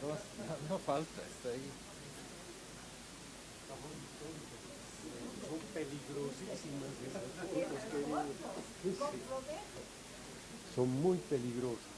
No falta, está ahí. Son peligrosísimas esas fotos, querido. Sí, son muy peligrosas.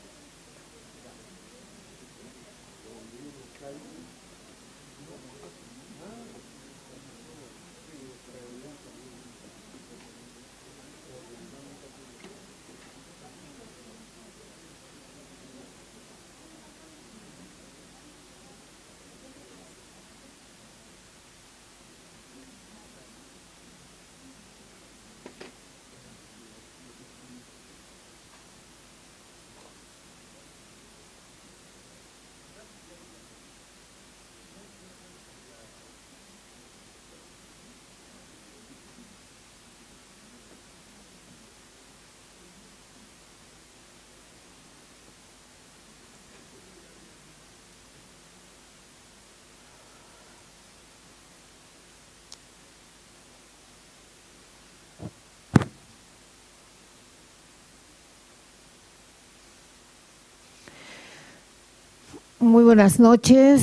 Muy buenas noches,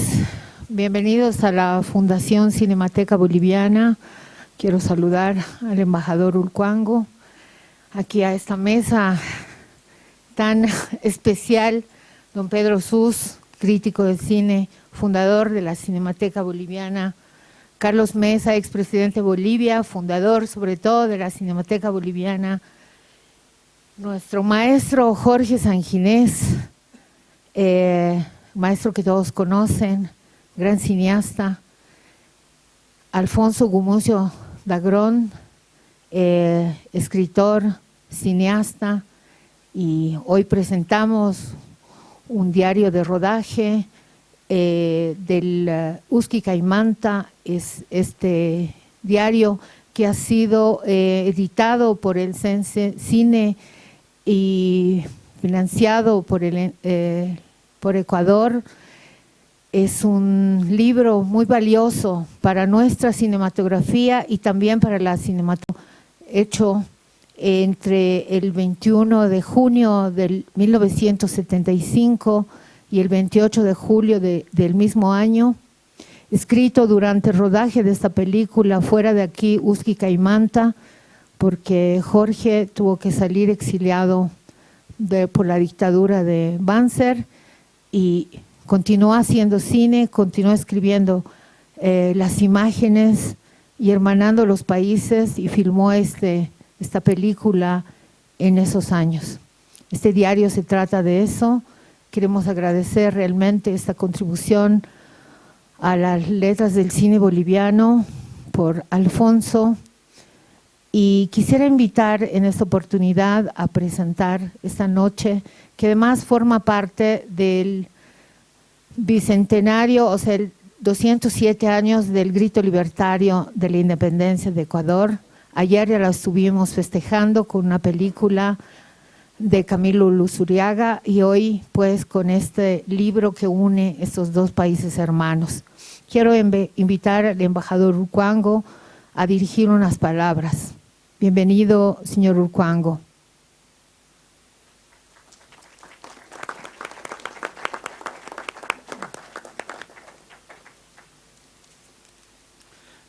bienvenidos a la Fundación Cinemateca Boliviana. Quiero saludar al embajador Urcuango, aquí a esta mesa tan especial, don Pedro Sus, crítico de cine, fundador de la Cinemateca Boliviana, Carlos Mesa, expresidente de Bolivia, fundador sobre todo de la Cinemateca Boliviana, nuestro maestro Jorge Sanginés, maestro que todos conocen, gran cineasta, Alfonso Gumucio Dagrón, escritor, cineasta, y hoy presentamos un diario de rodaje del Uski Caimanta, es este diario que ha sido editado por el Cine y financiado por por Ecuador. Es un libro muy valioso para nuestra cinematografía y también para la cinematografía, hecho entre el 21 de junio del 1975 y el 28 de julio del mismo año, escrito durante el rodaje de esta película fuera de aquí, Uski Caimanta, porque Jorge tuvo que salir exiliado por la dictadura de Banzer y continuó haciendo cine, continuó escribiendo las imágenes y hermanando los países, y filmó esta película en esos años. Este diario se trata de eso. Queremos agradecer realmente esta contribución a las letras del cine boliviano por Alfonso, y quisiera invitar en esta oportunidad a presentar esta noche, que además forma parte del bicentenario, o sea, el 207 años del grito libertario de la independencia de Ecuador. Ayer ya la estuvimos festejando con una película de Camilo Luzuriaga, y hoy pues con este libro que une estos dos países hermanos. Quiero invitar al embajador Urcuango a dirigir unas palabras. Bienvenido, señor Urcuango.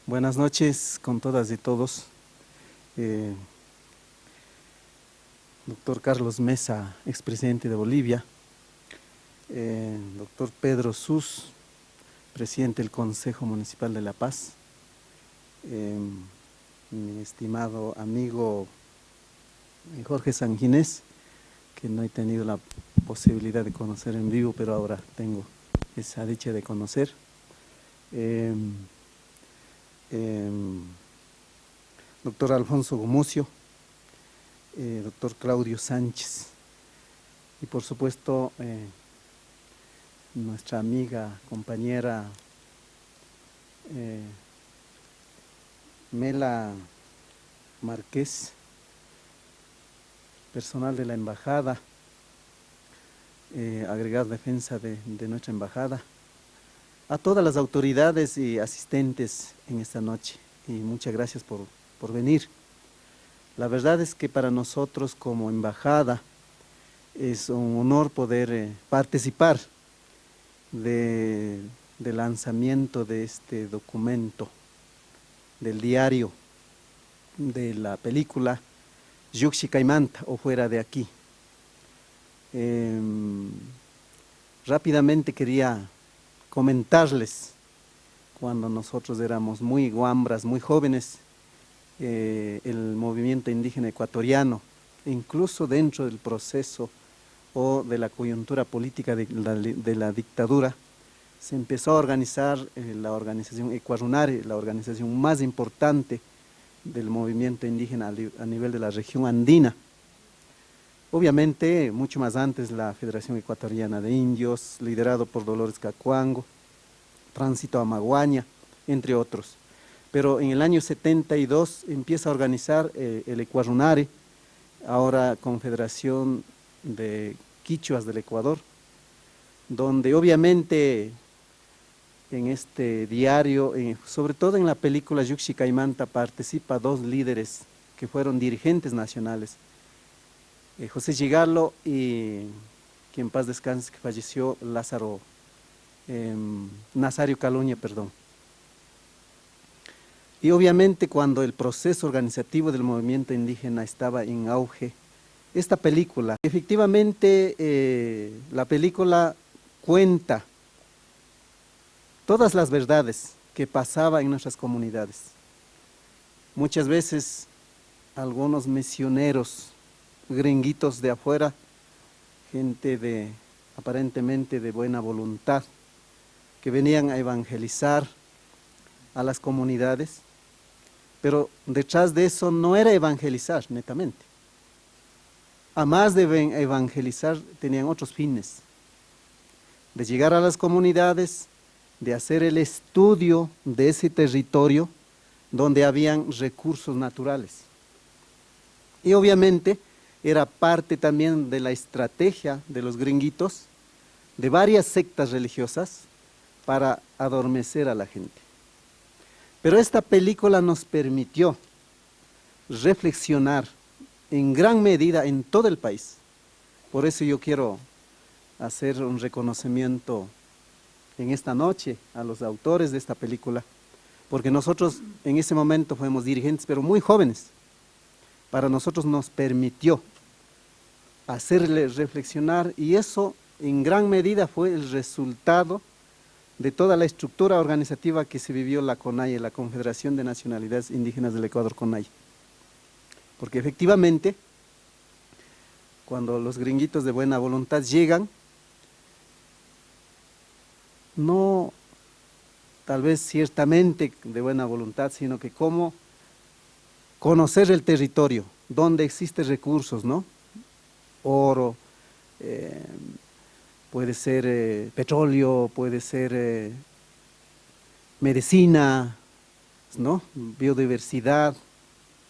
Buenas noches con todas y todos. Doctor Carlos Mesa, expresidente de Bolivia. Doctor Pedro Sus, presidente del Consejo Municipal de La Paz. Mi estimado amigo Jorge Sanginés, que no he tenido la posibilidad de conocer en vivo, pero ahora tengo esa dicha de conocer. Doctor Alfonso Gumucio, doctor Claudio Sánchez, y por supuesto nuestra amiga, compañera Mela Márquez, personal de la embajada, agregado defensa de nuestra embajada, a todas las autoridades y asistentes en esta noche, y muchas gracias por venir. La verdad es que para nosotros como embajada es un honor poder participar de lanzamiento de este documento, del diario, de la película Yuxi Caimanta o Fuera de Aquí. Rápidamente quería comentarles, cuando nosotros éramos muy guambras, muy jóvenes, el movimiento indígena ecuatoriano, incluso dentro del proceso o de la coyuntura política de la dictadura, se empezó a organizar la organización Ecuarunare, la organización más importante del movimiento indígena a nivel de la región andina. Obviamente, mucho más antes, la Federación Ecuatoriana de Indios, liderado por Dolores Cacuango, Tránsito Amaguaña, entre otros. Pero en el año 72 empieza a organizar el Ecuarunare, ahora Confederación de Quichuas del Ecuador, donde obviamente en este diario, sobre todo en la película Yuxi Caimanta, participa dos líderes que fueron dirigentes nacionales, José Gigarlo y, que en paz descanse, que falleció, Nazario Caluña, perdón. Y obviamente cuando el proceso organizativo del movimiento indígena estaba en auge, esta película, efectivamente la película cuenta todas las verdades que pasaban en nuestras comunidades. Muchas veces algunos misioneros, gringuitos de afuera, gente aparentemente de buena voluntad, que venían a evangelizar a las comunidades, pero detrás de eso no era evangelizar netamente. A más de evangelizar, tenían otros fines, de llegar a las comunidades, de hacer el estudio de ese territorio donde habían recursos naturales. Y obviamente era parte también de la estrategia de los gringuitos, de varias sectas religiosas, para adormecer a la gente. Pero esta película nos permitió reflexionar en gran medida en todo el país. Por eso yo quiero hacer un reconocimiento en esta noche a los autores de esta película, porque nosotros en ese momento fuimos dirigentes, pero muy jóvenes. Para nosotros nos permitió hacerle reflexionar, y eso en gran medida fue el resultado de toda la estructura organizativa que se vivió la CONAIE, la Confederación de Nacionalidades Indígenas del Ecuador, CONAIE. Porque efectivamente, cuando los gringuitos de buena voluntad llegan, no tal vez ciertamente de buena voluntad, sino que como conocer el territorio, donde existen recursos, ¿no? Oro, puede ser petróleo, puede ser medicina, ¿no? Biodiversidad.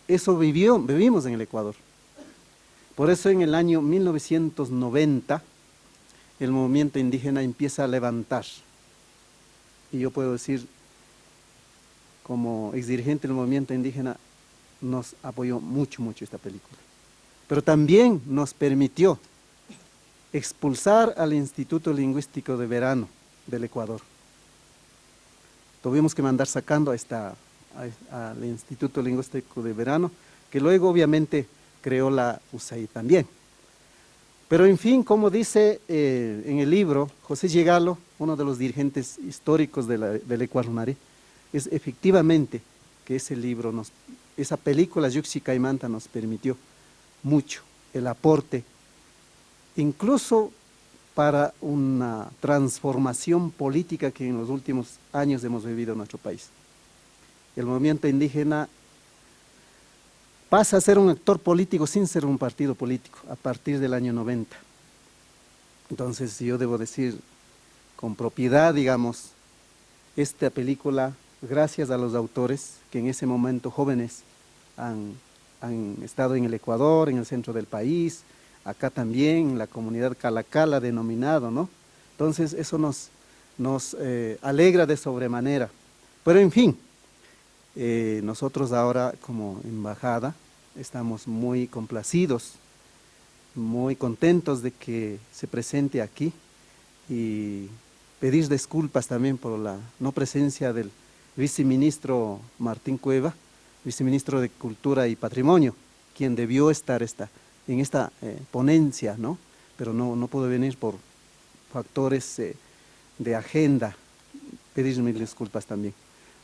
Eso vivimos en el Ecuador. Por eso en el año 1990 el movimiento indígena empieza a levantar. Y yo puedo decir, como exdirigente del movimiento indígena, nos apoyó mucho esta película. Pero también nos permitió expulsar al Instituto Lingüístico de Verano del Ecuador. Tuvimos que mandar sacando al Instituto Lingüístico de Verano, que luego obviamente creó la USAID también. Pero en fin, como dice en el libro José Gigarlo, uno de los dirigentes históricos del Ecuarunare, es efectivamente que ese libro, esa película Yuxi Caimanta nos permitió mucho el aporte, incluso para una transformación política que en los últimos años hemos vivido en nuestro país. El movimiento indígena pasa a ser un actor político sin ser un partido político a partir del año 90. Entonces yo debo decir con propiedad, digamos, esta película, gracias a los autores que en ese momento jóvenes han estado en el Ecuador, en el centro del país, acá también, en la comunidad Calacala denominado, ¿no? Entonces eso nos alegra de sobremanera. Pero en fin, nosotros ahora como embajada estamos muy complacidos, muy contentos de que se presente aquí, pedir disculpas también por la no presencia del viceministro Martín Cueva, viceministro de Cultura y Patrimonio, quien debió estar en esta ponencia, ¿no? Pero no pudo venir por factores de agenda. Pedir mil disculpas también.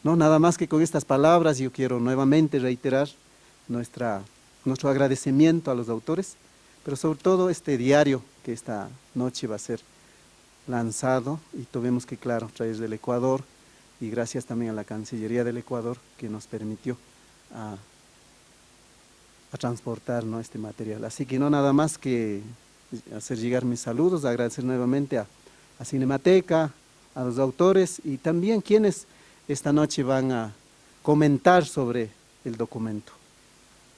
No, nada más que con estas palabras yo quiero nuevamente reiterar nuestro agradecimiento a los autores, pero sobre todo este diario que esta noche va a ser lanzado y tuvimos que, claro, traer del Ecuador, y gracias también a la Cancillería del Ecuador que nos permitió a transportar, ¿no?, este material. Así que no nada más que hacer llegar mis saludos, agradecer nuevamente a Cinemateca, a los autores y también quienes esta noche van a comentar sobre el documento.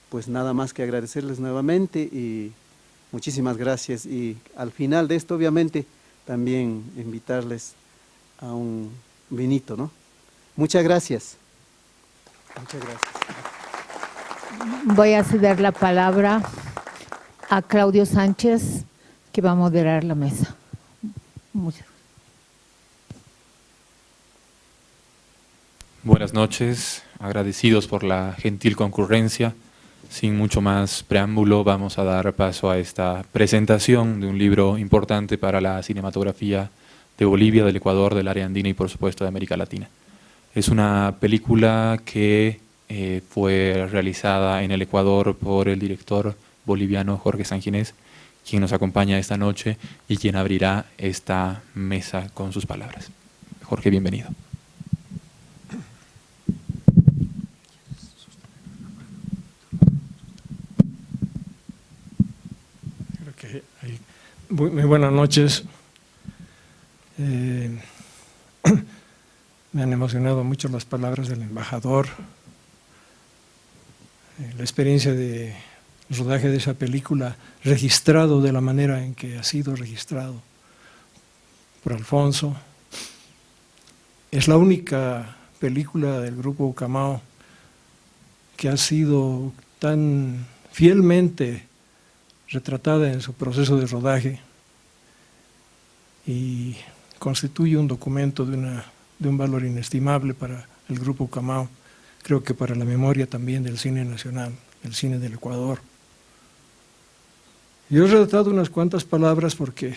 Pues nada más que agradecerles nuevamente y muchísimas gracias. Y al final de esto, obviamente, también invitarles a un vinito, ¿no? Muchas gracias. Muchas gracias. Voy a ceder la palabra a Claudio Sánchez, que va a moderar la mesa. Muchas gracias. Buenas noches, agradecidos por la gentil concurrencia. Sin mucho más preámbulo, vamos a dar paso a esta presentación de un libro importante para la cinematografía de Bolivia, del Ecuador, del área andina y por supuesto de América Latina. Es una película que fue realizada en el Ecuador por el director boliviano Jorge Sanginés, quien nos acompaña esta noche y quien abrirá esta mesa con sus palabras. Jorge, bienvenido. Muy buenas noches. Me han emocionado mucho las palabras del embajador. La experiencia de rodaje de esa película, registrado de la manera en que ha sido registrado por Alfonso. Es la única película del grupo Ucamao que ha sido tan fielmente retratada en su proceso de rodaje y constituye un documento de un valor inestimable para el Grupo Ucamao, creo que para la memoria también del cine nacional, del cine del Ecuador. Yo he retratado unas cuantas palabras porque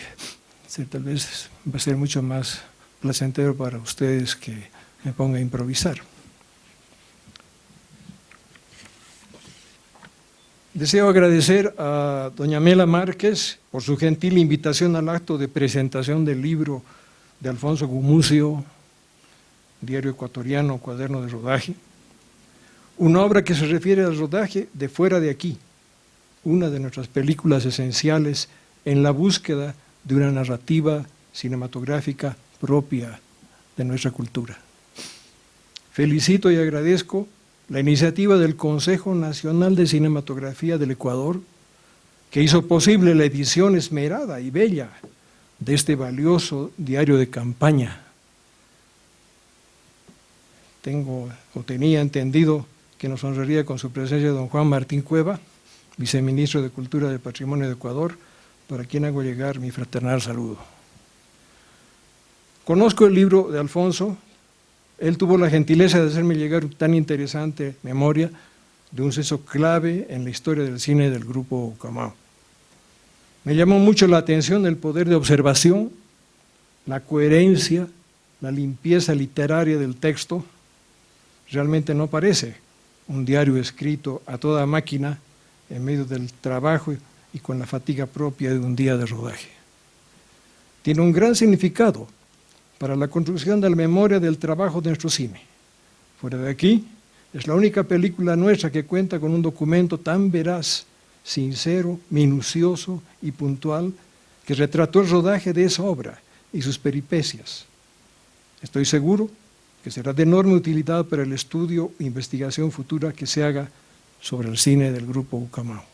tal vez va a ser mucho más placentero para ustedes que me ponga a improvisar. Deseo agradecer a doña Mela Márquez por su gentil invitación al acto de presentación del libro de Alfonso Gumucio, Diario Ecuatoriano, Cuaderno de Rodaje, una obra que se refiere al rodaje de Fuera de Aquí, una de nuestras películas esenciales en la búsqueda de una narrativa cinematográfica propia de nuestra cultura. Felicito y agradezco la iniciativa del Consejo Nacional de Cinematografía del Ecuador, que hizo posible la edición esmerada y bella de este valioso diario de campaña. Tenía entendido que nos honraría con su presencia don Juan Martín Cueva, viceministro de Cultura y Patrimonio de Ecuador, para quien hago llegar mi fraternal saludo. Conozco el libro de Alfonso. Él tuvo la gentileza de hacerme llegar tan interesante memoria de un suceso clave en la historia del cine del Grupo Ucamao. Me llamó mucho la atención el poder de observación, la coherencia, la limpieza literaria del texto. Realmente no parece un diario escrito a toda máquina en medio del trabajo y con la fatiga propia de un día de rodaje. Tiene un gran significado para la construcción de la memoria del trabajo de nuestro cine. Fuera de Aquí es la única película nuestra que cuenta con un documento tan veraz, sincero, minucioso y puntual que retrató el rodaje de esa obra y sus peripecias. Estoy seguro que será de enorme utilidad para el estudio e investigación futura que se haga sobre el cine del Grupo Ucamao.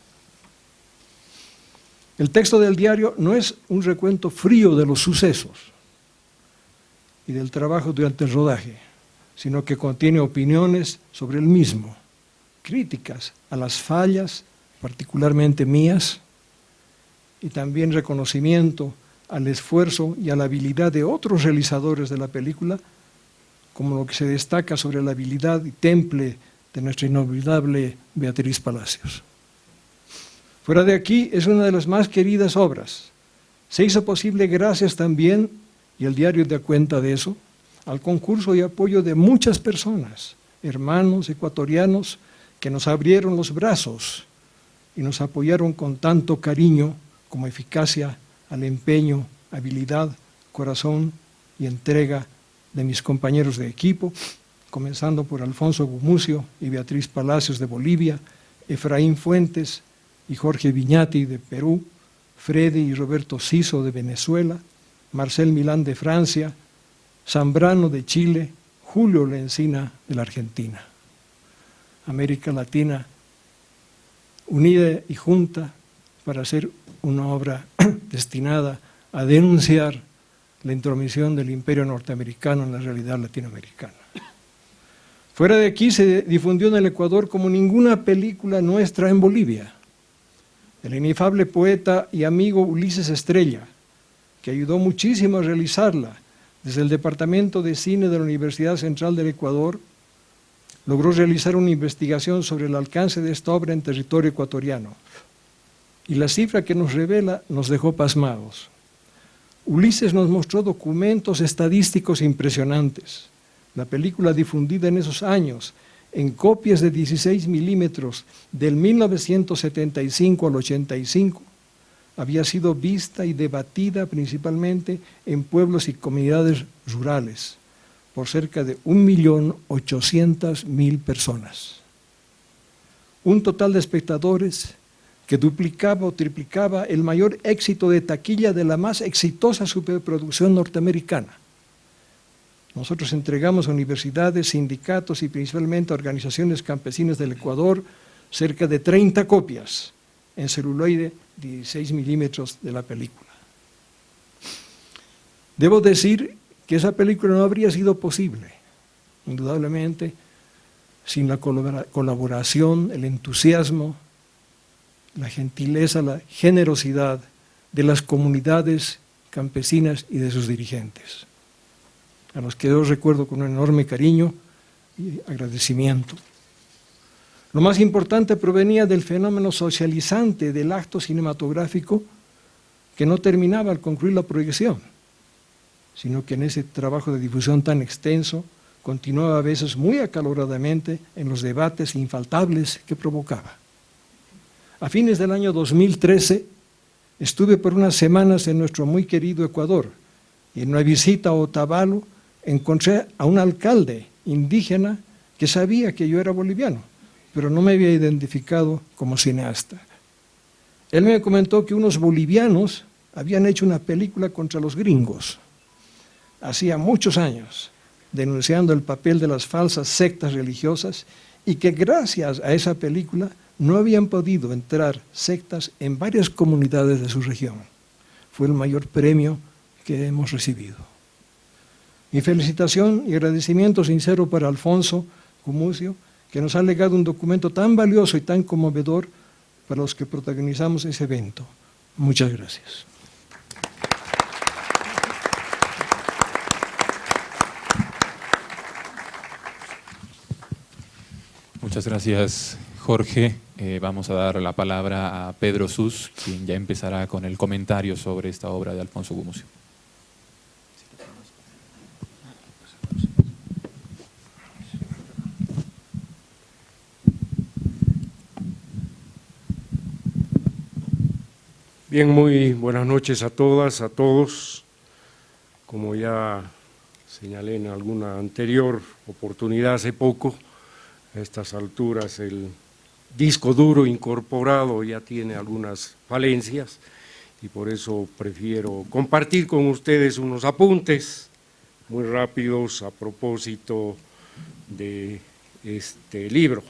El texto del diario no es un recuento frío de los sucesos y del trabajo durante el rodaje, sino que contiene opiniones sobre el mismo, críticas a las fallas, particularmente mías, y también reconocimiento al esfuerzo y a la habilidad de otros realizadores de la película, como lo que se destaca sobre la habilidad y temple de nuestra inolvidable Beatriz Palacios. Fuera de aquí es una de las más queridas obras. Se hizo posible gracias también, y el diario da cuenta de eso, al concurso y apoyo de muchas personas, hermanos ecuatorianos, que nos abrieron los brazos y nos apoyaron con tanto cariño como eficacia al empeño, habilidad, corazón y entrega de mis compañeros de equipo, comenzando por Alfonso Gumucio y Beatriz Palacios de Bolivia, Efraín Fuentes y Jorge Viñati de Perú, Freddy y Roberto Siso de Venezuela, Marcel Milán de Francia, Zambrano de Chile, Julio Lencina de la Argentina. América Latina unida y junta para hacer una obra destinada a denunciar la intromisión del imperio norteamericano en la realidad latinoamericana. Fuera de aquí se difundió en el Ecuador como ninguna película nuestra en Bolivia. El inefable poeta y amigo Ulises Estrella, que ayudó muchísimo a realizarla desde el Departamento de Cine de la Universidad Central del Ecuador, logró realizar una investigación sobre el alcance de esta obra en territorio ecuatoriano. Y la cifra que nos revela nos dejó pasmados. Ulises nos mostró documentos estadísticos impresionantes. La película difundida en esos años, en copias de 16 milímetros del 1975 al 85, había sido vista y debatida principalmente en pueblos y comunidades rurales por cerca de 1.800.000 personas. Un total de espectadores que duplicaba o triplicaba el mayor éxito de taquilla de la más exitosa superproducción norteamericana. Nosotros entregamos a universidades, sindicatos y principalmente a organizaciones campesinas del Ecuador cerca de 30 copias en celuloide 16 milímetros de la película. Debo decir que esa película no habría sido posible, indudablemente, sin la colaboración, el entusiasmo, la gentileza, la generosidad de las comunidades campesinas y de sus dirigentes, a los que yo recuerdo con un enorme cariño y agradecimiento. Lo más importante provenía del fenómeno socializante del acto cinematográfico que no terminaba al concluir la proyección, sino que en ese trabajo de difusión tan extenso continuaba a veces muy acaloradamente en los debates infaltables que provocaba. A fines del año 2013 estuve por unas semanas en nuestro muy querido Ecuador y en una visita a Otavalo encontré a un alcalde indígena que sabía que yo era boliviano, pero no me había identificado como cineasta. Él me comentó que unos bolivianos habían hecho una película contra los gringos, hacía muchos años, denunciando el papel de las falsas sectas religiosas y que gracias a esa película no habían podido entrar sectas en varias comunidades de su región. Fue el mayor premio que hemos recibido. Mi felicitación y agradecimiento sincero para Alfonso Gumucio, que nos ha legado un documento tan valioso y tan conmovedor para los que protagonizamos ese evento. Muchas gracias. Muchas gracias, Jorge. Vamos a dar la palabra a Pedro Sus, quien ya empezará con el comentario sobre esta obra de Alfonso Gumucio. Bien, muy buenas noches a todas, a todos. Como ya señalé en alguna anterior oportunidad hace poco, a estas alturas el disco duro incorporado ya tiene algunas falencias y por eso prefiero compartir con ustedes unos apuntes muy rápidos a propósito de este libro.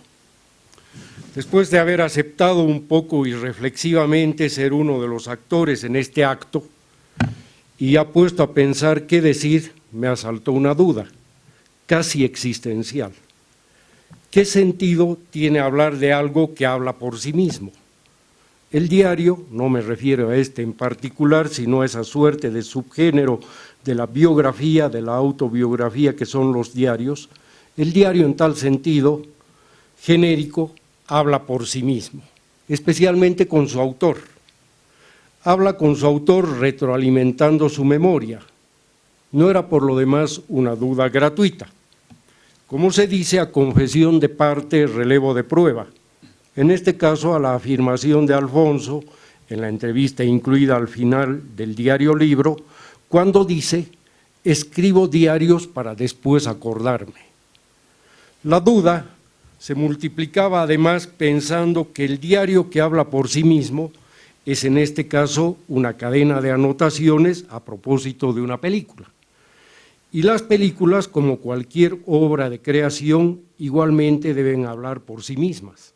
Después de haber aceptado un poco irreflexivamente ser uno de los actores en este acto y ha puesto a pensar qué decir, me asaltó una duda casi existencial. ¿Qué sentido tiene hablar de algo que habla por sí mismo? El diario, no me refiero a este en particular, sino a esa suerte de subgénero de la biografía, de la autobiografía que son los diarios, el diario en tal sentido genérico habla por sí mismo, especialmente con su autor. Habla con su autor retroalimentando su memoria. No era por lo demás una duda gratuita. Como se dice, a confesión de parte, relevo de prueba. En este caso, a la afirmación de Alfonso, en la entrevista incluida al final del diario libro, cuando dice, escribo diarios para después acordarme. La duda se multiplicaba además pensando que el diario que habla por sí mismo es en este caso una cadena de anotaciones a propósito de una película. Y las películas, como cualquier obra de creación, igualmente deben hablar por sí mismas,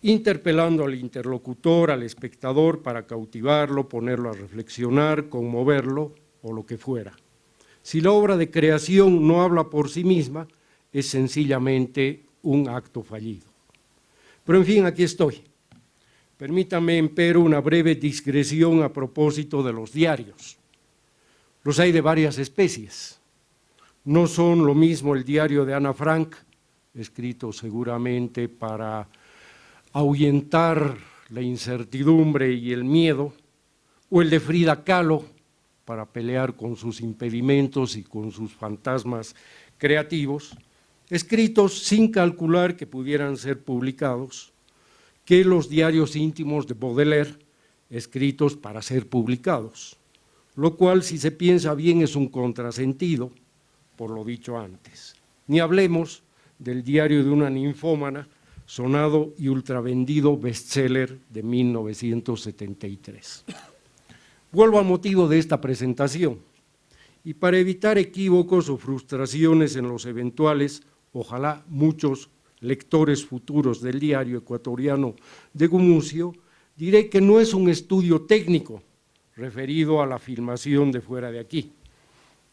interpelando al interlocutor, al espectador, para cautivarlo, ponerlo a reflexionar, conmoverlo o lo que fuera. Si la obra de creación no habla por sí misma, es sencillamente un acto fallido. Pero en fin, aquí estoy. Permítame, empero, una breve digresión a propósito de los diarios. Los hay de varias especies. No son lo mismo el diario de Ana Frank, escrito seguramente para ahuyentar la incertidumbre y el miedo, o el de Frida Kahlo, para pelear con sus impedimentos y con sus fantasmas creativos, escritos sin calcular que pudieran ser publicados, que los diarios íntimos de Baudelaire, escritos para ser publicados, lo cual, si se piensa bien, es un contrasentido, por lo dicho antes. Ni hablemos del diario de una ninfómana, sonado y ultravendido bestseller de 1973. Vuelvo al motivo de esta presentación, y para evitar equívocos o frustraciones en los eventuales, ojalá muchos lectores futuros del diario ecuatoriano de Gumucio, diré que no es un estudio técnico referido a la filmación de Fuera de Aquí.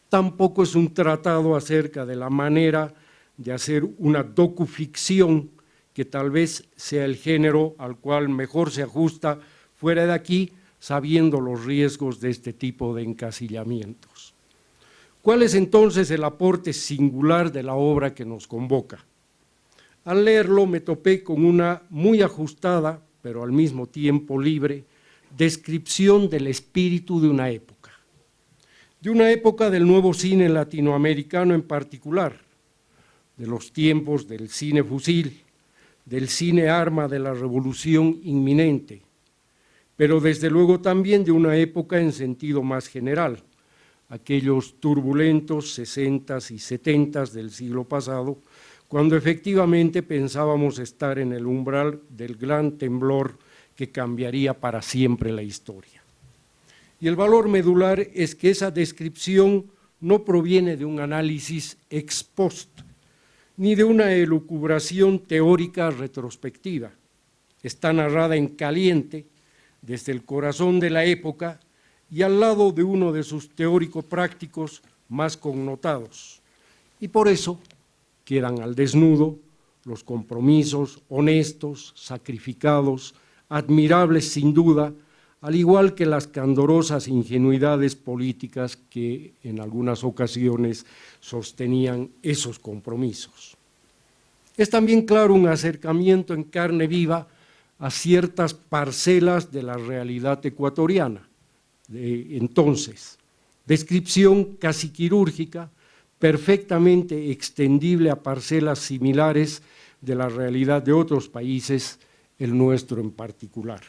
Tampoco es un tratado acerca de la manera de hacer una docuficción que tal vez sea el género al cual mejor se ajusta Fuera de Aquí, sabiendo los riesgos de este tipo de encasillamientos. ¿Cuál es entonces el aporte singular de la obra que nos convoca? Al leerlo me topé con una muy ajustada, pero al mismo tiempo libre, descripción del espíritu de una época del nuevo cine latinoamericano en particular, de los tiempos del cine fusil, del cine arma de la revolución inminente, pero desde luego también de una época en sentido más general, aquellos turbulentos 60s y 70s del siglo pasado, cuando efectivamente pensábamos estar en el umbral del gran temblor que cambiaría para siempre la historia. Y el valor medular es que esa descripción no proviene de un análisis ex post, ni de una elucubración teórica retrospectiva. Está narrada en caliente, desde el corazón de la época y al lado de uno de sus teórico-prácticos más connotados. Y por eso quedan al desnudo los compromisos honestos, sacrificados, admirables sin duda, al igual que las candorosas ingenuidades políticas que en algunas ocasiones sostenían esos compromisos. Es también claro un acercamiento en carne viva a ciertas parcelas de la realidad ecuatoriana de entonces, descripción casi quirúrgica, perfectamente extendible a parcelas similares de la realidad de otros países, el nuestro en particular.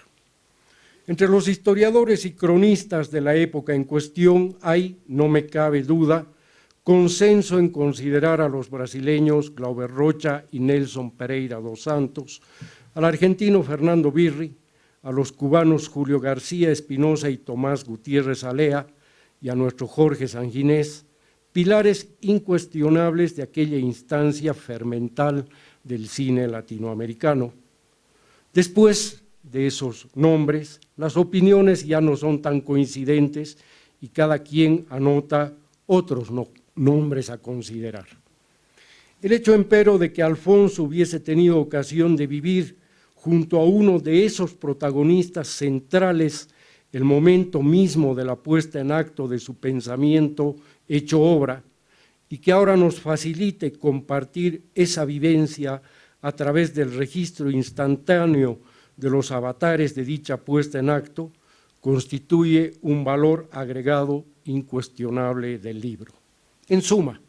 Entre los historiadores y cronistas de la época en cuestión hay, no me cabe duda, consenso en considerar a los brasileños Glauber Rocha y Nelson Pereira dos Santos, al argentino Fernando Birri, a los cubanos Julio García Espinosa y Tomás Gutiérrez Alea, y a nuestro Jorge Sanginés, pilares incuestionables de aquella instancia fermental del cine latinoamericano. Después de esos nombres, las opiniones ya no son tan coincidentes y cada quien anota otros nombres a considerar. El hecho, empero, de que Alfonso hubiese tenido ocasión de vivir junto a uno de esos protagonistas centrales, el momento mismo de la puesta en acto de su pensamiento hecho obra, y que ahora nos facilite compartir esa vivencia a través del registro instantáneo de los avatares de dicha puesta en acto, constituye un valor agregado incuestionable del libro. En suma,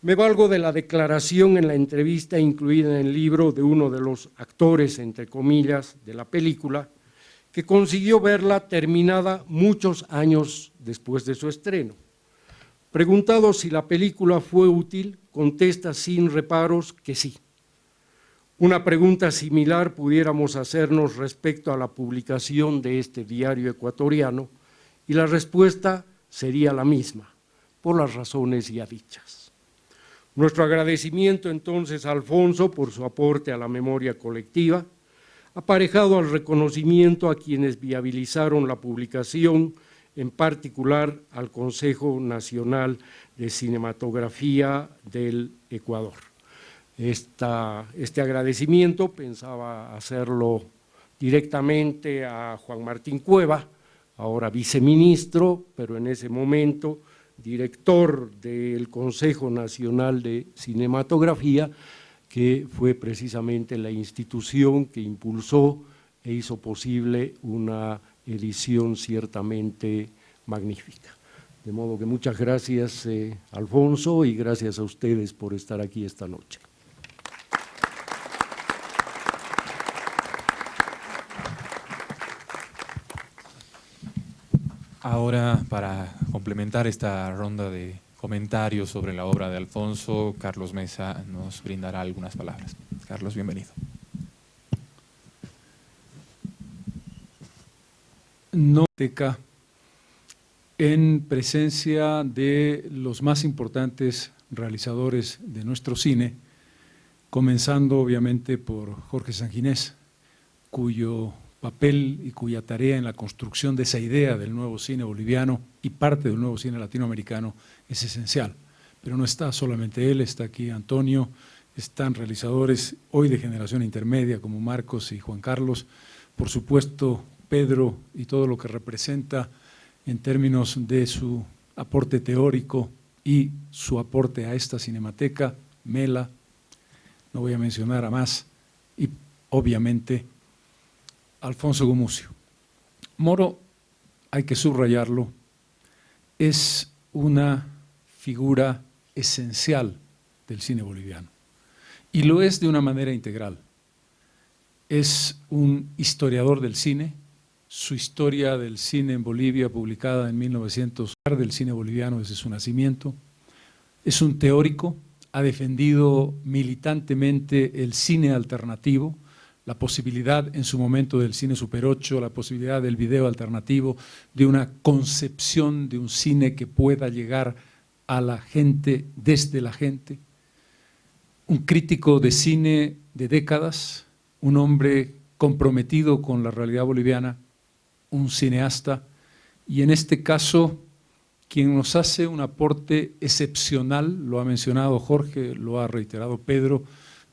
me valgo de la declaración en la entrevista incluida en el libro de uno de los actores, entre comillas, de la película, que consiguió verla terminada muchos años después de su estreno. Preguntado si la película fue útil, contesta sin reparos que sí. Una pregunta similar pudiéramos hacernos respecto a la publicación de este diario ecuatoriano y la respuesta sería la misma, por las razones ya dichas. Nuestro agradecimiento entonces a Alfonso por su aporte a la memoria colectiva, aparejado al reconocimiento a quienes viabilizaron la publicación, en particular al Consejo Nacional de Cinematografía del Ecuador. Este agradecimiento pensaba hacerlo directamente a Juan Martín Cueva, ahora viceministro, pero en ese momento director del Consejo Nacional de Cinematografía, que fue precisamente la institución que impulsó e hizo posible una edición ciertamente magnífica. De modo que muchas gracias, Alfonso, y gracias a ustedes por estar aquí esta noche. Ahora, para complementar esta ronda de comentarios sobre la obra de Alfonso, Carlos Mesa nos brindará algunas palabras. Carlos, bienvenido. Noteca en presencia de los más importantes realizadores de nuestro cine, comenzando obviamente por Jorge Sanginés, cuyo papel y cuya tarea en la construcción de esa idea del nuevo cine boliviano y parte del nuevo cine latinoamericano es esencial. Pero no está solamente él, está aquí Antonio, están realizadores hoy de generación intermedia como Marcos y Juan Carlos, por supuesto Pedro y todo lo que representa en términos de su aporte teórico y su aporte a esta cinemateca, Mela, no voy a mencionar a más, y obviamente Alfonso Gumucio. Moro, hay que subrayarlo, es una figura esencial del cine boliviano y lo es de una manera integral. Es un historiador del cine, su historia del cine en Bolivia, publicada en 1900, del cine boliviano desde su nacimiento. Es un teórico, ha defendido militantemente el cine alternativo, la posibilidad en su momento del cine Super 8, la posibilidad del video alternativo, de una concepción de un cine que pueda llegar a la gente desde la gente. Un crítico de cine de décadas, un hombre comprometido con la realidad boliviana, un cineasta, y en este caso quien nos hace un aporte excepcional, lo ha mencionado Jorge, lo ha reiterado Pedro,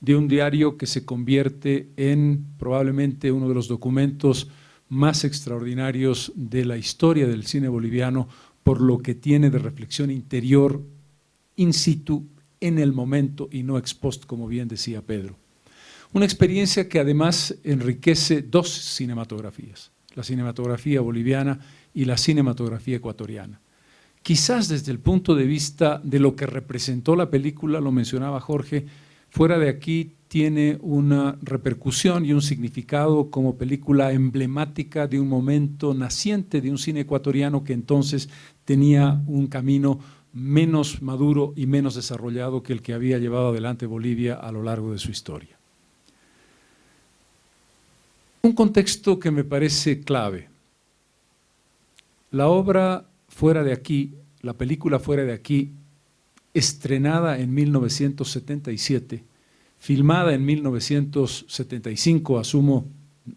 de un diario que se convierte en probablemente uno de los documentos más extraordinarios de la historia del cine boliviano, por lo que tiene de reflexión interior, in situ, en el momento y no ex post, como bien decía Pedro. Una experiencia que además enriquece dos cinematografías, la cinematografía boliviana y la cinematografía ecuatoriana. Quizás desde el punto de vista de lo que representó la película, lo mencionaba Jorge, fuera de aquí tiene una repercusión y un significado como película emblemática de un momento naciente de un cine ecuatoriano que entonces tenía un camino menos maduro y menos desarrollado que el que había llevado adelante Bolivia a lo largo de su historia. Un contexto que me parece clave. La obra Fuera de aquí, la película Fuera de aquí, estrenada en 1977, filmada en 1975, asumo,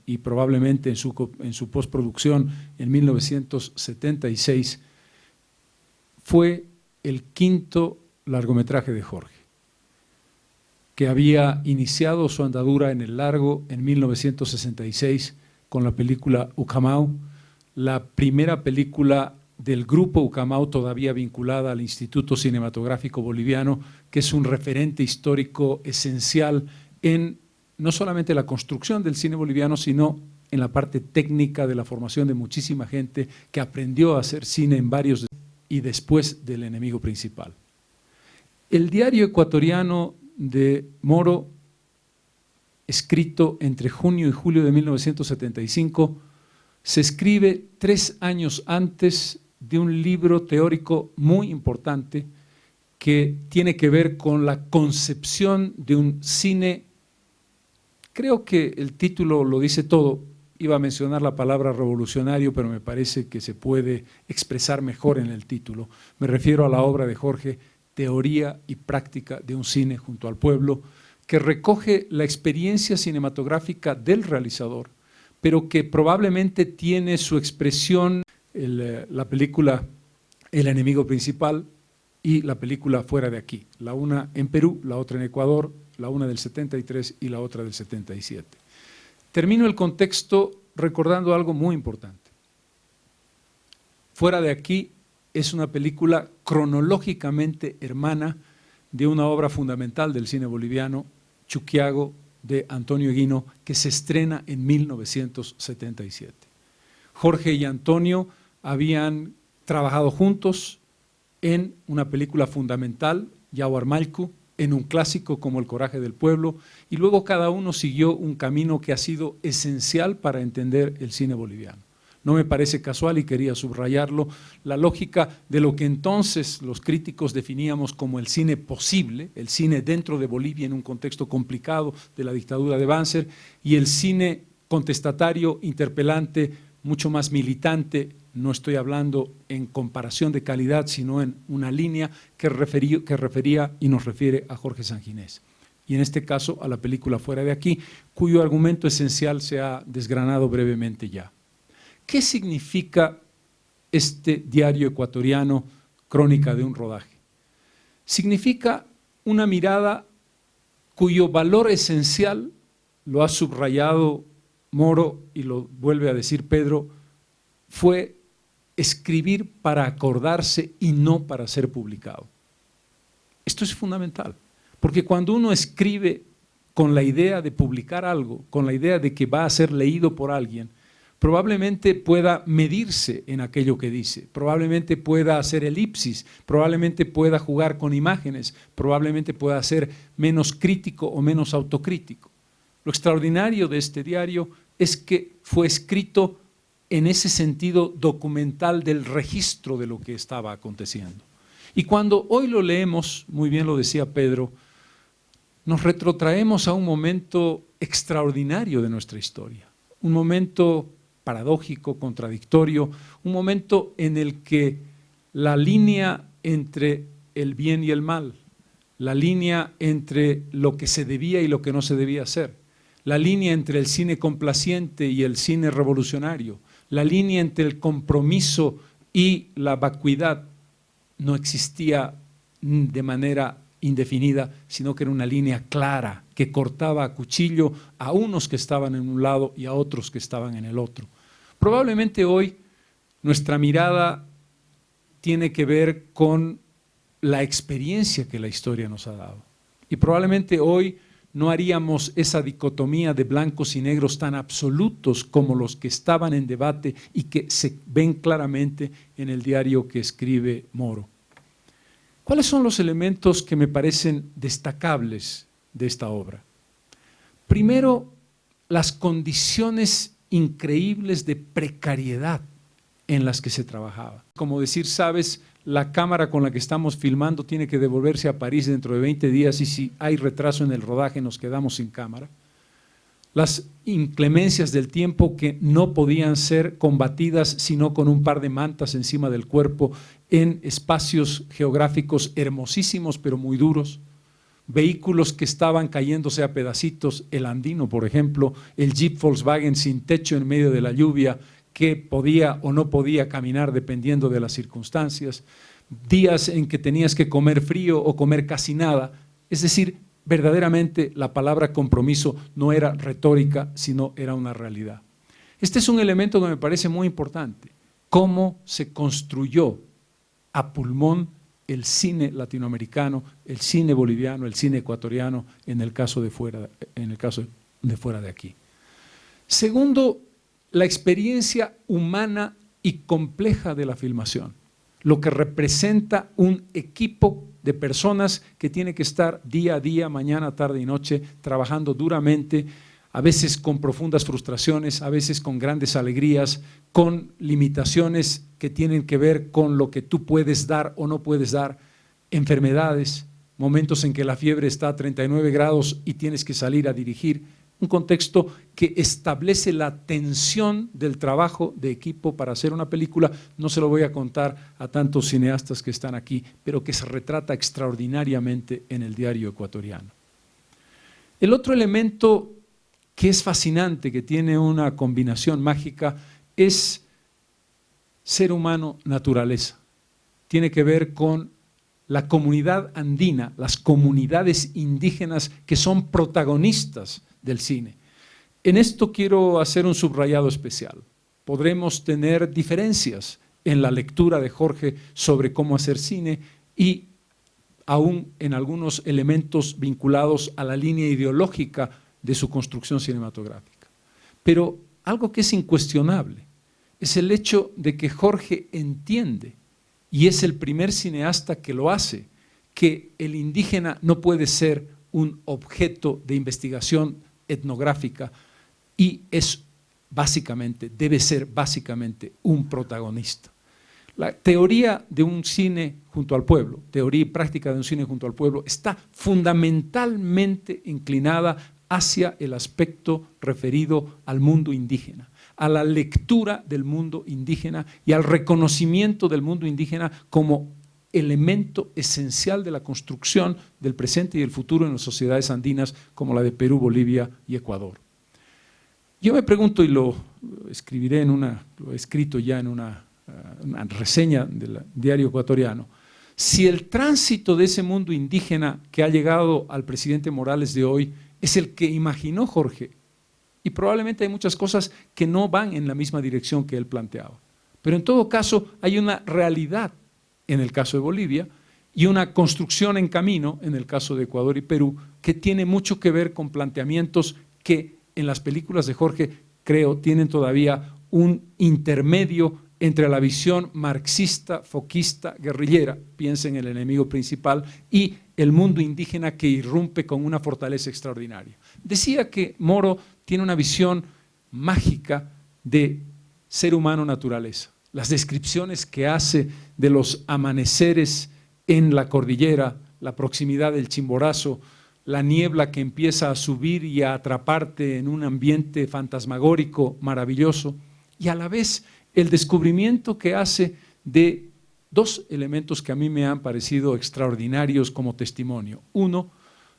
y probablemente en su postproducción en 1976, fue el quinto largometraje de Jorge. que había iniciado su andadura en el largo en 1966 con la película Ucamau, la primera película del grupo Ucamau todavía vinculada al Instituto Cinematográfico Boliviano, que es un referente histórico esencial en no solamente la construcción del cine boliviano, sino en la parte técnica de la formación de muchísima gente que aprendió a hacer cine en varios y después del enemigo principal. El diario ecuatoriano de Moro, escrito entre junio y julio de 1975, se escribe 3 años antes de un libro teórico muy importante que tiene que ver con la concepción de un cine. Creo que el título lo dice todo. Iba a mencionar la palabra revolucionario, pero me parece que se puede expresar mejor en el título. Me refiero a la obra de Jorge, Teoría y Práctica de un cine junto al pueblo, que recoge la experiencia cinematográfica del realizador, pero que probablemente tiene su expresión en la película El enemigo principal y la película Fuera de aquí, la una en Perú, la otra en Ecuador, la una del 73 y la otra del 77. Termino el contexto recordando algo muy importante. Fuera de aquí es una película cronológicamente hermana de una obra fundamental del cine boliviano, Chuquiago, de Antonio Eguino, que se estrena en 1977. Jorge y Antonio habían trabajado juntos en una película fundamental, Yahuarmalcu, en un clásico como El coraje del pueblo, y luego cada uno siguió un camino que ha sido esencial para entender el cine boliviano. No me parece casual y quería subrayarlo, la lógica de lo que entonces los críticos definíamos como el cine posible, el cine dentro de Bolivia en un contexto complicado de la dictadura de Banzer, y el cine contestatario, interpelante, mucho más militante. No estoy hablando en comparación de calidad, sino en una línea que refería y nos refiere a Jorge Sanginés. Y en este caso a la película Fuera de aquí, cuyo argumento esencial se ha desgranado brevemente ya. ¿Qué significa este diario ecuatoriano, Crónica de un rodaje? Significa una mirada cuyo valor esencial, lo ha subrayado Moro y lo vuelve a decir Pedro, fue escribir para acordarse y no para ser publicado. Esto es fundamental, porque cuando uno escribe con la idea de publicar algo, con la idea de que va a ser leído por alguien, probablemente pueda medirse en aquello que dice, probablemente pueda hacer elipsis, probablemente pueda jugar con imágenes, probablemente pueda ser menos crítico o menos autocrítico. Lo extraordinario de este diario es que fue escrito en ese sentido documental del registro de lo que estaba aconteciendo. Y cuando hoy lo leemos, muy bien lo decía Pedro, nos retrotraemos a un momento extraordinario de nuestra historia, un momento paradójico, contradictorio, un momento en el que la línea entre el bien y el mal, la línea entre lo que se debía y lo que no se debía hacer, la línea entre el cine complaciente y el cine revolucionario, la línea entre el compromiso y la vacuidad no existía de manera indefinida, sino que era una línea clara que cortaba a cuchillo a unos que estaban en un lado y a otros que estaban en el otro. Probablemente hoy nuestra mirada tiene que ver con la experiencia que la historia nos ha dado. Y probablemente hoy no haríamos esa dicotomía de blancos y negros tan absolutos como los que estaban en debate y que se ven claramente en el diario que escribe Moro. ¿Cuáles son los elementos que me parecen destacables de esta obra? Primero, las condiciones increíbles de precariedad en las que se trabajaba. Como decir, sabes, la cámara con la que estamos filmando tiene que devolverse a París dentro de 20 días y si hay retraso en el rodaje nos quedamos sin cámara. Las inclemencias del tiempo que no podían ser combatidas sino con un par de mantas encima del cuerpo en espacios geográficos hermosísimos pero muy duros. Vehículos que estaban cayéndose a pedacitos, el Andino por ejemplo, el Jeep Volkswagen sin techo en medio de la lluvia que podía o no podía caminar dependiendo de las circunstancias, días en que tenías que comer frío o comer casi nada, es decir, verdaderamente la palabra compromiso no era retórica, sino era una realidad. Este es un elemento que me parece muy importante, cómo se construyó a pulmón el cine latinoamericano, el cine boliviano, el cine ecuatoriano, en el caso de fuera de aquí. Segundo, la experiencia humana y compleja de la filmación, lo que representa un equipo de personas que tiene que estar día a día, mañana, tarde y noche, trabajando duramente, a veces con profundas frustraciones, a veces con grandes alegrías, con limitaciones que tienen que ver con lo que tú puedes dar o no puedes dar, enfermedades, momentos en que la fiebre está a 39 grados y tienes que salir a dirigir, un contexto que establece la tensión del trabajo de equipo para hacer una película. No se lo voy a contar a tantos cineastas que están aquí, pero que se retrata extraordinariamente en el diario ecuatoriano. El otro elemento que es fascinante, que tiene una combinación mágica, es ser humano, naturaleza. Tiene que ver con la comunidad andina, las comunidades indígenas que son protagonistas del cine. En esto quiero hacer un subrayado especial. Podremos tener diferencias en la lectura de Jorge sobre cómo hacer cine y aún en algunos elementos vinculados a la línea ideológica de su construcción cinematográfica. Pero algo que es incuestionable es el hecho de que Jorge entiende, y es el primer cineasta que lo hace, que el indígena no puede ser un objeto de investigación etnográfica y es básicamente, debe ser básicamente un protagonista. La teoría de un cine junto al pueblo, teoría y práctica de un cine junto al pueblo, está fundamentalmente inclinada hacia el aspecto referido al mundo indígena, a la lectura del mundo indígena y al reconocimiento del mundo indígena como elemento esencial de la construcción del presente y el futuro en las sociedades andinas como la de Perú, Bolivia y Ecuador. Yo me pregunto, y lo escribiré lo he escrito ya en una reseña del diario ecuatoriano, si el tránsito de ese mundo indígena que ha llegado al presidente Morales de hoy es el que imaginó Jorge, y probablemente hay muchas cosas que no van en la misma dirección que él planteaba. Pero en todo caso hay una realidad en el caso de Bolivia y una construcción en camino en el caso de Ecuador y Perú que tiene mucho que ver con planteamientos que en las películas de Jorge, creo, tienen todavía un intermedio entre la visión marxista, foquista, guerrillera, piensen en el enemigo principal, y el mundo indígena que irrumpe con una fortaleza extraordinaria. Decía que Moro tiene una visión mágica de ser humano-naturaleza. Las descripciones que hace de los amaneceres en la cordillera, la proximidad del Chimborazo, la niebla que empieza a subir y a atraparte en un ambiente fantasmagórico maravilloso, y a la vez el descubrimiento que hace de dos elementos que a mí me han parecido extraordinarios como testimonio. Uno,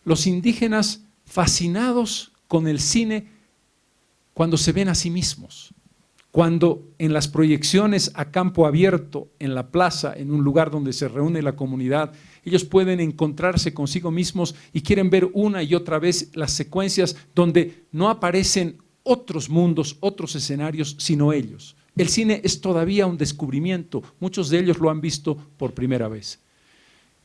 los indígenas fascinados con el cine cuando se ven a sí mismos, cuando en las proyecciones a campo abierto, en la plaza, en un lugar donde se reúne la comunidad, ellos pueden encontrarse consigo mismos y quieren ver una y otra vez las secuencias donde no aparecen otros mundos, otros escenarios, sino ellos. El cine es todavía un descubrimiento, muchos de ellos lo han visto por primera vez.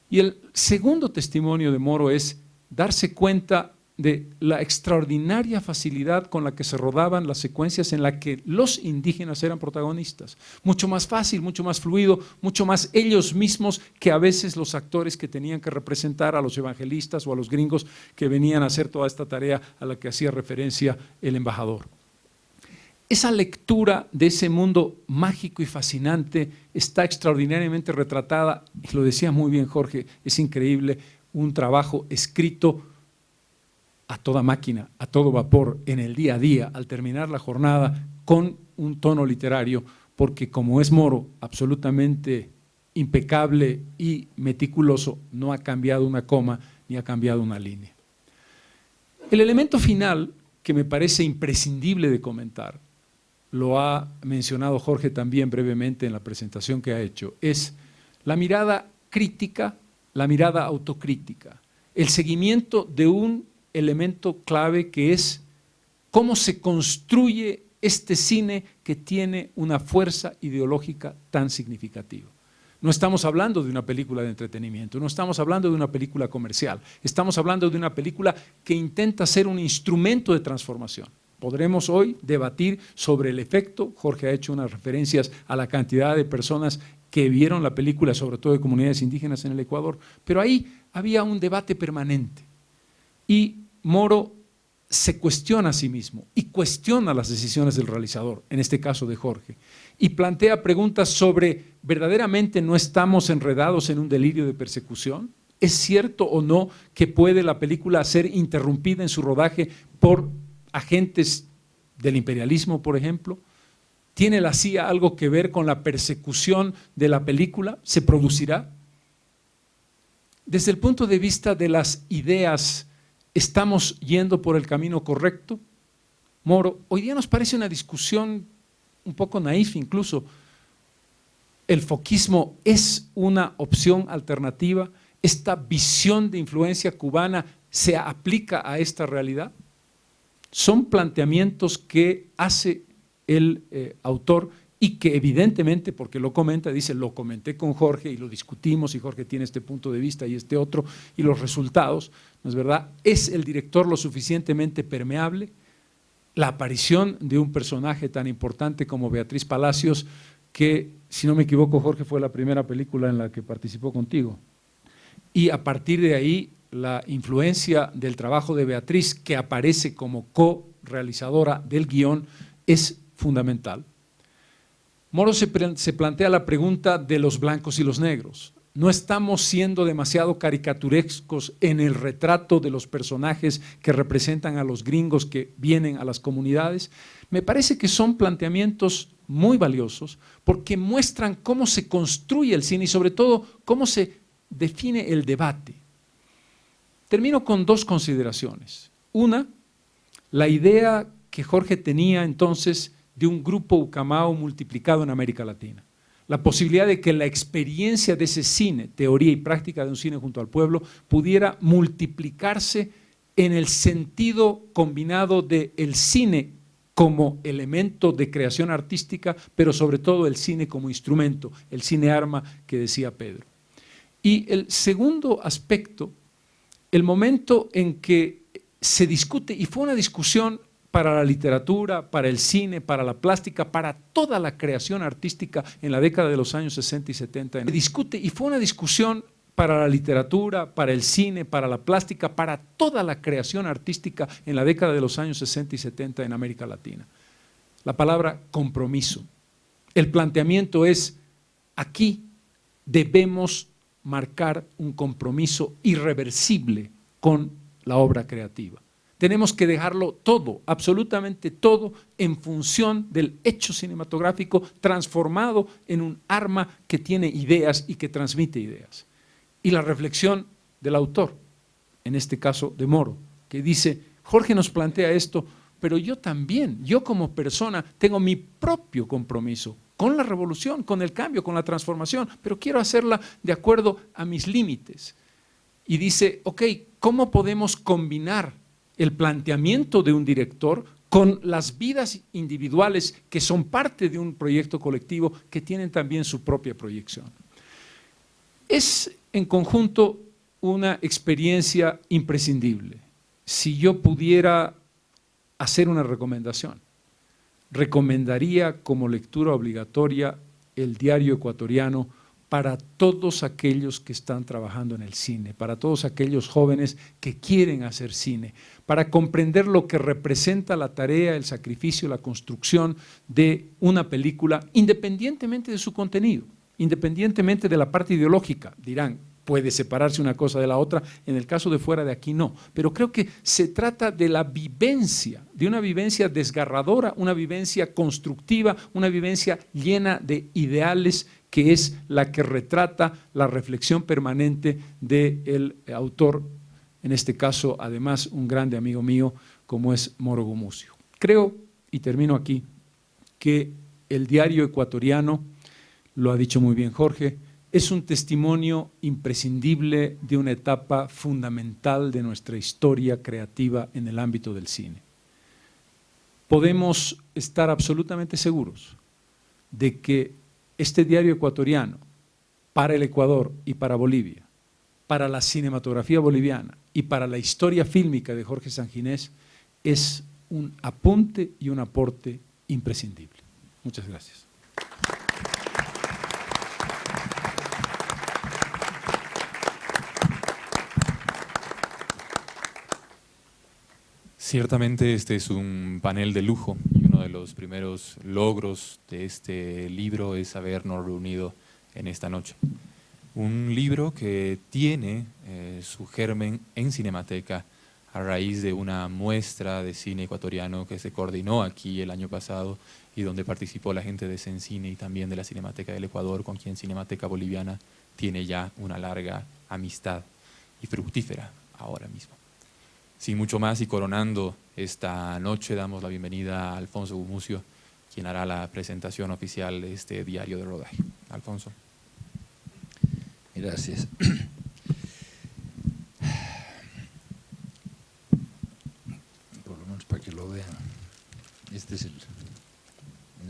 Y el segundo testimonio de Moro es darse cuenta de la extraordinaria facilidad con la que se rodaban las secuencias en las que los indígenas eran protagonistas. Mucho más fácil, mucho más fluido, mucho más ellos mismos que a veces los actores que tenían que representar a los evangelistas o a los gringos que venían a hacer toda esta tarea a la que hacía referencia el embajador. Esa lectura de ese mundo mágico y fascinante está extraordinariamente retratada, y lo decía muy bien Jorge, es increíble, un trabajo escrito a toda máquina, a todo vapor, en el día a día, al terminar la jornada, con un tono literario, porque como es Moro, absolutamente impecable y meticuloso, no ha cambiado una coma ni ha cambiado una línea. El elemento final que me parece imprescindible de comentar, lo ha mencionado Jorge también brevemente en la presentación que ha hecho, es la mirada crítica, la mirada autocrítica. el seguimiento de un elemento clave que es cómo se construye este cine que tiene una fuerza ideológica tan significativa. No estamos hablando de una película de entretenimiento, no estamos hablando de una película comercial, estamos hablando de una película que intenta ser un instrumento de transformación. Podremos hoy debatir sobre el efecto. Jorge ha hecho unas referencias a la cantidad de personas que vieron la película, sobre todo de comunidades indígenas en el Ecuador, pero ahí había un debate permanente y Moro se cuestiona a sí mismo y cuestiona las decisiones del realizador, en este caso de Jorge, y plantea preguntas sobre ¿verdaderamente no estamos enredados en un delirio de persecución? ¿Es cierto o no que puede la película ser interrumpida en su rodaje por agentes del imperialismo, por ejemplo? ¿Tiene la CIA algo que ver con la persecución de la película? ¿Se producirá? Desde el punto de vista de las ideas, ¿estamos yendo por el camino correcto? Moro, hoy día nos parece una discusión un poco naif incluso. ¿El foquismo es una opción alternativa? ¿Esta visión de influencia cubana se aplica a esta realidad? Son planteamientos que hace el autor y que evidentemente, porque lo comenta, dice, lo comenté con Jorge y lo discutimos y Jorge tiene este punto de vista y este otro y los resultados, ¿no es verdad? ¿Es el director lo suficientemente permeable? La aparición de un personaje tan importante como Beatriz Palacios, que si no me equivoco Jorge fue la primera película en la que participó contigo, y a partir de ahí la influencia del trabajo de Beatriz, que aparece como co-realizadora del guión, es fundamental. Moro se plantea la pregunta de los blancos y los negros. ¿No estamos siendo demasiado caricaturescos en el retrato de los personajes que representan a los gringos que vienen a las comunidades? Me parece que son planteamientos muy valiosos porque muestran cómo se construye el cine y sobre todo cómo se define el debate. Termino con dos consideraciones. Una, la idea que Jorge tenía entonces de un grupo Ucamao multiplicado en América Latina. La posibilidad de que la experiencia de ese cine, teoría y práctica de un cine junto al pueblo, pudiera multiplicarse en el sentido combinado del cine como elemento de creación artística, pero sobre todo el cine como instrumento, el cine arma que decía Pedro. Y el segundo aspecto, el momento en que se discute, y fue una discusión para la literatura, para el cine, para la plástica, para toda la creación artística en la década de los años 60 y 70. Se discute, y fue una discusión para la literatura, para el cine, para la plástica, para toda la creación artística en la década de los años 60 y 70 en América Latina. La palabra compromiso. El planteamiento es, aquí debemos marcar un compromiso irreversible con la obra creativa. Tenemos que dejarlo todo, absolutamente todo, en función del hecho cinematográfico transformado en un arma que tiene ideas y que transmite ideas. Y la reflexión del autor, en este caso de Moro, que dice, Jorge nos plantea esto, pero yo también, yo como persona, tengo mi propio compromiso con la revolución, con el cambio, con la transformación, pero quiero hacerla de acuerdo a mis límites. Y dice, ok, ¿cómo podemos combinar el planteamiento de un director con las vidas individuales que son parte de un proyecto colectivo que tienen también su propia proyección? Es en conjunto una experiencia imprescindible. Si yo pudiera hacer una recomendación, recomendaría como lectura obligatoria el Diario Ecuatoriano para todos aquellos que están trabajando en el cine, para todos aquellos jóvenes que quieren hacer cine, para comprender lo que representa la tarea, el sacrificio, la construcción de una película, independientemente de su contenido, independientemente de la parte ideológica. Dirán, puede separarse una cosa de la otra, en el caso de Fuera de Aquí no, pero creo que se trata de la vivencia, de una vivencia desgarradora, una vivencia constructiva, una vivencia llena de ideales, que es la que retrata la reflexión permanente del autor, en este caso además un grande amigo mío como es Moro Gumucio. Creo, y termino aquí, que el Diario Ecuatoriano, lo ha dicho muy bien Jorge, es un testimonio imprescindible de una etapa fundamental de nuestra historia creativa en el ámbito del cine. Podemos estar absolutamente seguros de que este diario ecuatoriano, para el Ecuador y para Bolivia, para la cinematografía boliviana y para la historia fílmica de Jorge Sanginés, es un apunte y un aporte imprescindible. Muchas gracias. Ciertamente este es un panel de lujo y uno de los primeros logros de este libro es habernos reunido en esta noche. Un libro que tiene su germen en Cinemateca a raíz de una muestra de cine ecuatoriano que se coordinó aquí el año pasado y donde participó la gente de Cencine y también de la Cinemateca del Ecuador, con quien Cinemateca Boliviana tiene ya una larga amistad y fructífera ahora mismo. Sin mucho más y coronando esta noche, damos la bienvenida a Alfonso Gumucio, quien hará la presentación oficial de este diario de rodaje. Alfonso. Gracias. Por lo menos para que lo vean. Este es el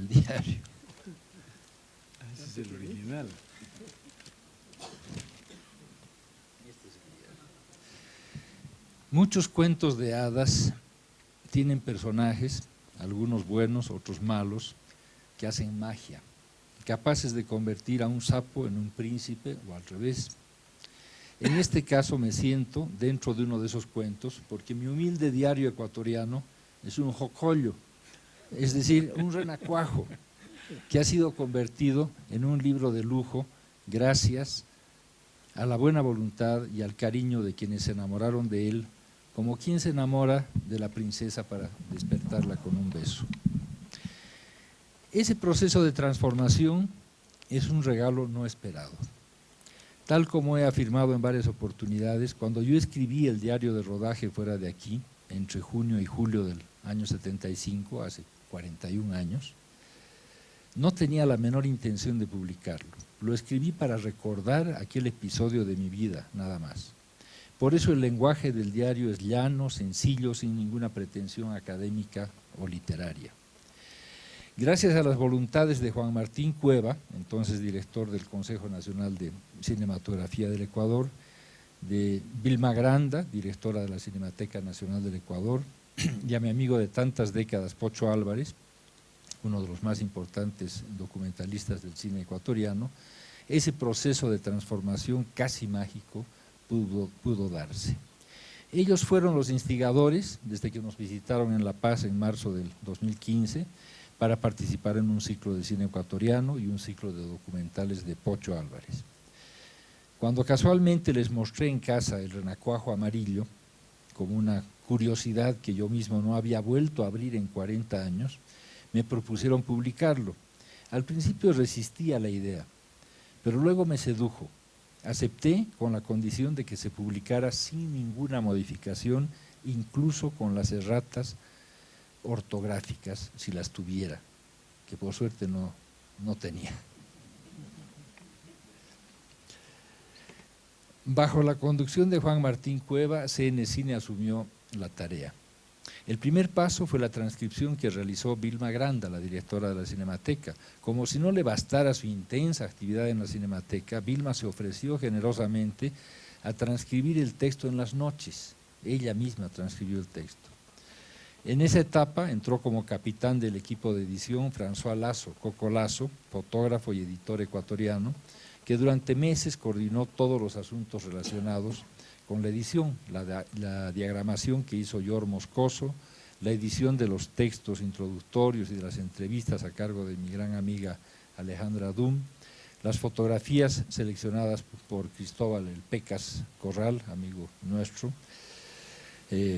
diario. Ese es el original. Muchos cuentos de hadas tienen personajes, algunos buenos, otros malos, que hacen magia, capaces de convertir a un sapo en un príncipe o al revés. En este caso me siento dentro de uno de esos cuentos porque mi humilde diario ecuatoriano es un jocollo, es decir, un renacuajo que ha sido convertido en un libro de lujo gracias a la buena voluntad y al cariño de quienes se enamoraron de él, como quien se enamora de la princesa para despertarla con un beso. Ese proceso de transformación es un regalo no esperado. Tal como he afirmado en varias oportunidades, cuando yo escribí el diario de rodaje fuera de aquí, entre junio y julio del año 75, hace 41 años, no tenía la menor intención de publicarlo. Lo escribí para recordar aquel episodio de mi vida, nada más. Por eso el lenguaje del diario es llano, sencillo, sin ninguna pretensión académica o literaria. Gracias a las voluntades de Juan Martín Cueva, entonces director del Consejo Nacional de Cinematografía del Ecuador, de Vilma Granda, directora de la Cinemateca Nacional del Ecuador, y a mi amigo de tantas décadas, Pocho Álvarez, uno de los más importantes documentalistas del cine ecuatoriano, ese proceso de transformación casi mágico pudo darse. Ellos fueron los instigadores, desde que nos visitaron en La Paz en marzo del 2015, para participar en un ciclo de cine ecuatoriano y un ciclo de documentales de Pocho Álvarez. Cuando casualmente les mostré en casa el renacuajo amarillo, como una curiosidad que yo mismo no había vuelto a abrir en 40 años, me propusieron publicarlo. Al principio resistí a la idea, pero luego me sedujo. Acepté con la condición de que se publicara sin ninguna modificación, incluso con las erratas ortográficas, si las tuviera, que por suerte no tenía. Bajo la conducción de Juan Martín Cueva, CN Cine asumió la tarea. El primer paso fue la transcripción que realizó Vilma Granda, la directora de la Cinemateca. Como si no le bastara su intensa actividad en la Cinemateca, Vilma se ofreció generosamente a transcribir el texto en las noches. Ella misma transcribió el texto. En esa etapa entró como capitán del equipo de edición François Lazo, Coco Lazo, fotógrafo y editor ecuatoriano, que durante meses coordinó todos los asuntos relacionados con la edición, la diagramación que hizo Yor Moscoso, la edición de los textos introductorios y de las entrevistas a cargo de mi gran amiga Alejandra Dum, las fotografías seleccionadas por Cristóbal El Pecas Corral, amigo nuestro,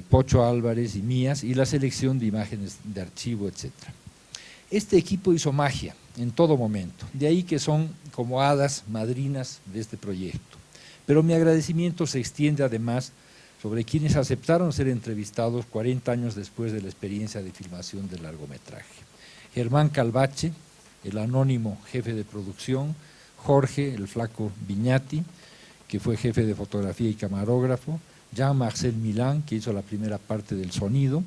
Pocho Álvarez y mías, y la selección de imágenes de archivo, etc. Este equipo hizo magia en todo momento, de ahí que son como hadas madrinas de este proyecto. Pero mi agradecimiento se extiende además sobre quienes aceptaron ser entrevistados 40 años después de la experiencia de filmación del largometraje. Germán Calvache, el anónimo jefe de producción, Jorge, el flaco Viñati, que fue jefe de fotografía y camarógrafo, Jean-Marcel Milán, que hizo la primera parte del sonido,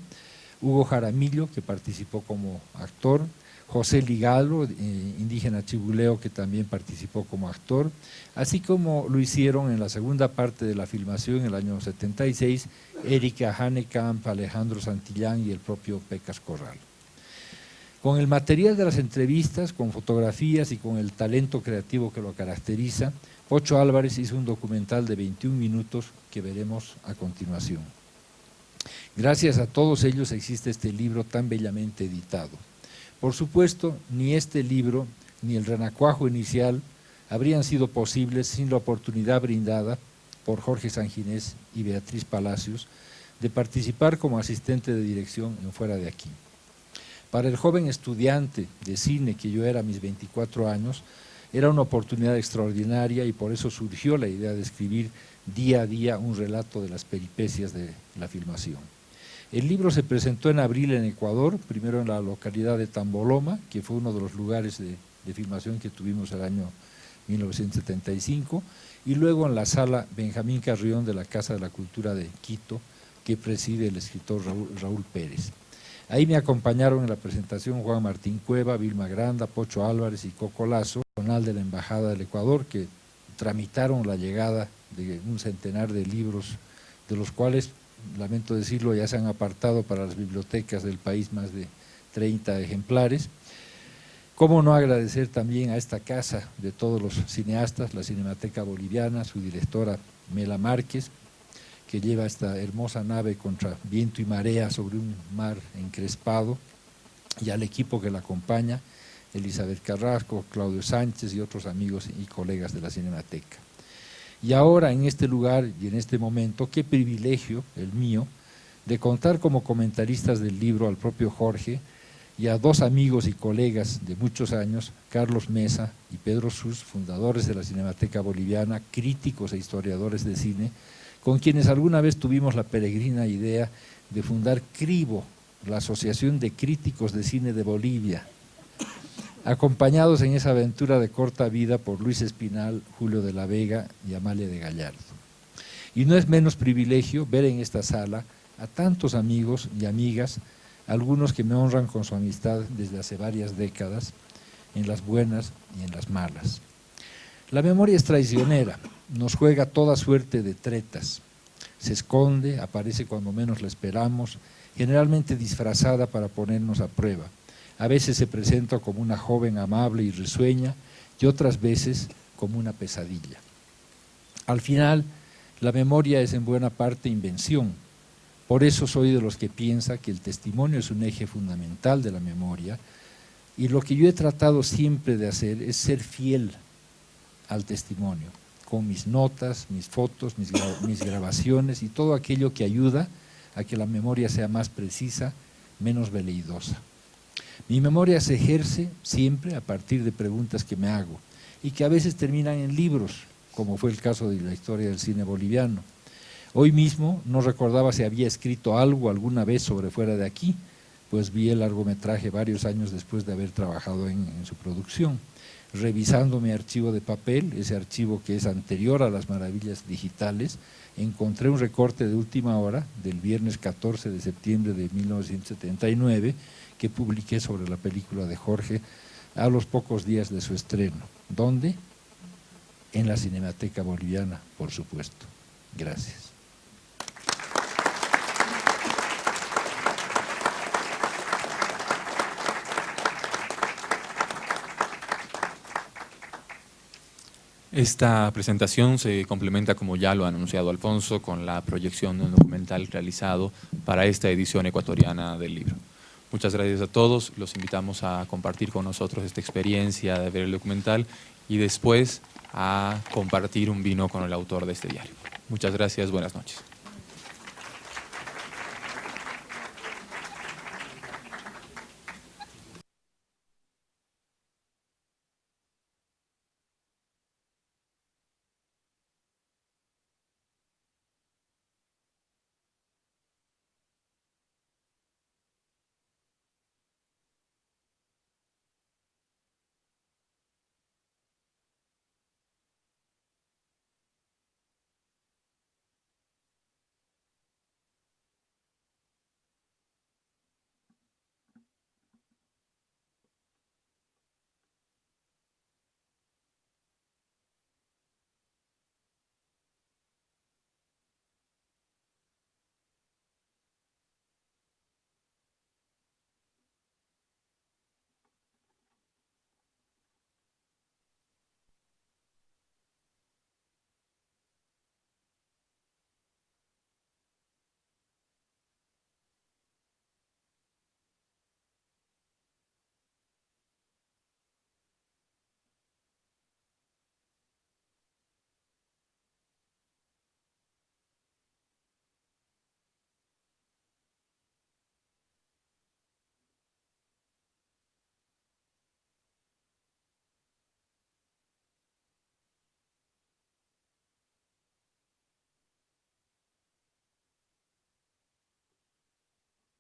Hugo Jaramillo, que participó como actor, José Ligalo, indígena chibuleo, que también participó como actor, así como lo hicieron en la segunda parte de la filmación, en el año 76, Erika Hanekamp, Alejandro Santillán y el propio Pecas Corral. Con el material de las entrevistas, con fotografías y con el talento creativo que lo caracteriza, Pocho Álvarez hizo un documental de 21 minutos que veremos a continuación. Gracias a todos ellos existe este libro tan bellamente editado. Por supuesto, ni este libro ni el renacuajo inicial habrían sido posibles sin la oportunidad brindada por Jorge Sanginés y Beatriz Palacios de participar como asistente de dirección en Fuera de Aquí. Para el joven estudiante de cine que yo era a mis 24 años, era una oportunidad extraordinaria y por eso surgió la idea de escribir día a día un relato de las peripecias de la filmación. El libro se presentó en abril en Ecuador, primero en la localidad de Tamboloma, que fue uno de los lugares de filmación que tuvimos el año 1975, y luego en la sala Benjamín Carrión de la Casa de la Cultura de Quito, que preside el escritor Raúl Pérez. Ahí me acompañaron en la presentación Juan Martín Cueva, Vilma Granda, Pocho Álvarez y Coco Lazo, personal de la Embajada del Ecuador, que tramitaron la llegada de un centenar de libros, de los cuales, lamento decirlo, ya se han apartado para las bibliotecas del país más de 30 ejemplares. Cómo no agradecer también a esta casa de todos los cineastas, la Cinemateca Boliviana, su directora Mela Márquez, que lleva esta hermosa nave contra viento y marea sobre un mar encrespado, y al equipo que la acompaña, Elizabeth Carrasco, Claudio Sánchez y otros amigos y colegas de la Cinemateca. Y ahora, en este lugar y en este momento, qué privilegio el mío de contar como comentaristas del libro al propio Jorge y a dos amigos y colegas de muchos años, Carlos Mesa y Pedro Sus, fundadores de la Cinemateca Boliviana, críticos e historiadores de cine, con quienes alguna vez tuvimos la peregrina idea de fundar CRIBO, la Asociación de Críticos de Cine de Bolivia, acompañados en esa aventura de corta vida por Luis Espinal, Julio de la Vega y Amalia de Gallardo. Y no es menos privilegio ver en esta sala a tantos amigos y amigas, algunos que me honran con su amistad desde hace varias décadas, en las buenas y en las malas. La memoria es traicionera, nos juega toda suerte de tretas, se esconde, aparece cuando menos la esperamos, generalmente disfrazada para ponernos a prueba. A veces se presenta como una joven amable y risueña y otras veces como una pesadilla. Al final, la memoria es en buena parte invención. Por eso soy de los que piensa que el testimonio es un eje fundamental de la memoria, y lo que yo he tratado siempre de hacer es ser fiel al testimonio, con mis notas, mis fotos, mis grabaciones y todo aquello que ayuda a que la memoria sea más precisa, menos veleidosa. Mi memoria se ejerce siempre a partir de preguntas que me hago y que a veces terminan en libros, como fue el caso de la historia del cine boliviano. Hoy mismo no recordaba si había escrito algo alguna vez sobre Fuera de Aquí, pues vi el largometraje varios años después de haber trabajado en su producción. Revisando mi archivo de papel, ese archivo que es anterior a las maravillas digitales, encontré un recorte de última hora del viernes 14 de septiembre de 1979 que publiqué sobre la película de Jorge a los pocos días de su estreno. ¿Dónde? En la Cinemateca Boliviana, por supuesto. Gracias. Esta presentación se complementa, como ya lo ha anunciado Alfonso, con la proyección de un documental realizado para esta edición ecuatoriana del libro. Muchas gracias a todos, los invitamos a compartir con nosotros esta experiencia de ver el documental y después a compartir un vino con el autor de este diario. Muchas gracias, buenas noches.